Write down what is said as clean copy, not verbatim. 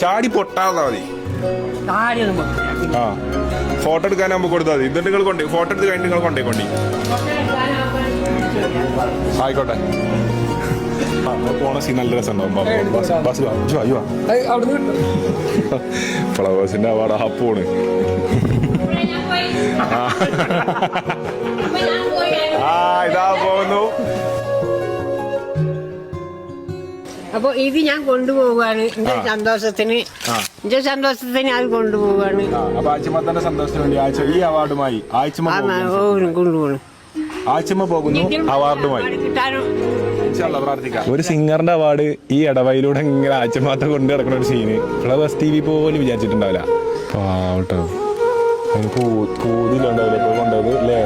ചാടി പൊട്ടാതാ മതി. ആ ഫോട്ടോ എടുക്കാനാകുമ്പോ കൊടുത്താൽ മതി. എന്നിട്ട് നിങ്ങൾ കൊണ്ട് ഫോട്ടോ എടുത്ത് കഴിഞ്ഞിട്ട് നിങ്ങൾ കൊണ്ടേ ആയിക്കോട്ടെ. പോണ സീൻ നല്ല രസമുണ്ടാവും. ഫ്ലവേഴ്സിന്റെ അവാർഡ് ഹപ്പോണ്. ഇതാ പോകുന്നു. അപ്പൊ ഇത് ഞാൻ കൊണ്ടുപോവാണ് എന്റെ സന്തോഷത്തിന് അത് കൊണ്ടുപോവാണ്. അപ്പൊ ആഴ്ചമ്മന്റെ സന്തോഷത്തിന് വേണ്ടി ഈ അവാർഡുമായി കൊണ്ടുപോകണം. ആഴ്ചമ്മ പോകുന്നു അവാർഡുമായി. ഒരു സിംഗറിന്റെ അവാർഡ് ഈ ഇടവയിലൂടെ ഇങ്ങനെ ആഴ്ചമാത്ത കൊണ്ട് കിടക്കുന്ന ഒരു സീന് ഫ്ലവേഴ്സ് TV പോലും വിചാരിച്ചിട്ടുണ്ടാവില്ല. പാവട്ടോ അതിന് കോതിലുണ്ടാവില്ല ഇപ്പൊ കൊണ്ടത് അല്ലേ?